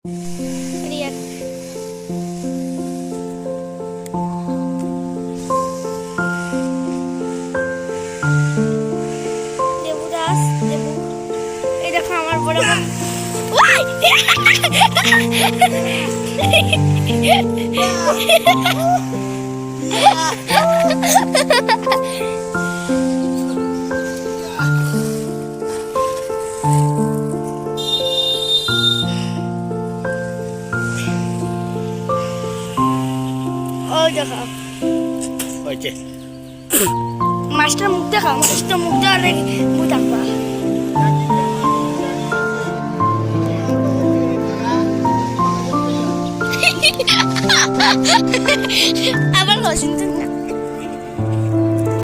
রিয়া লেবু গাছ লেবু এই দেখো আমার বড় ওই ওই দেখো হয়েছে মাছটার মুখ দেখা মাছটার মুখ দেওয়া মুখ থাকবা আবার লসিন